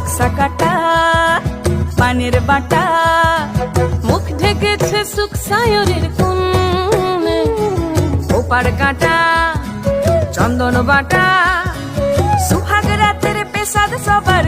নকশা কাটা পানের বাটা, মুখ ঢেকেছে সুখ সায়রের কোণে, ওপার কাটা চন্দন বাটা, সুহাগ রাতের পেশাদ সবার